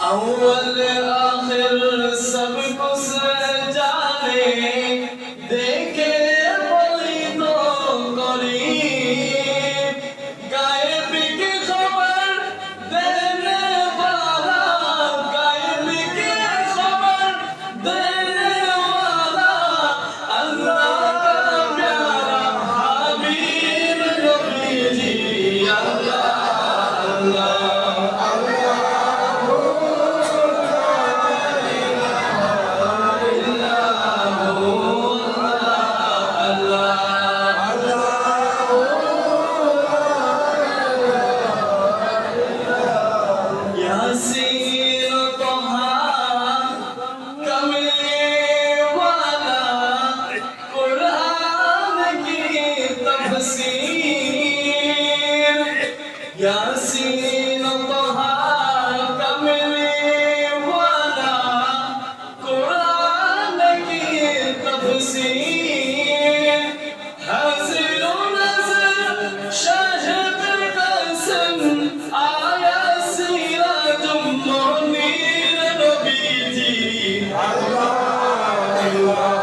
अव्वल आखिर सब कुछ जाने देखे बोली तो करीब गायब की खबर देने वाला गायब की खबर देने वाला अल्लाह का प्यारा हबीब नबी जी अल्लाह अल्लाह यासीन तहा कमली वाला कुरान की तफसीर हाजिर नज़र शाहिद कसम आया सिराजुम मुनीर नबी जी अल्लाह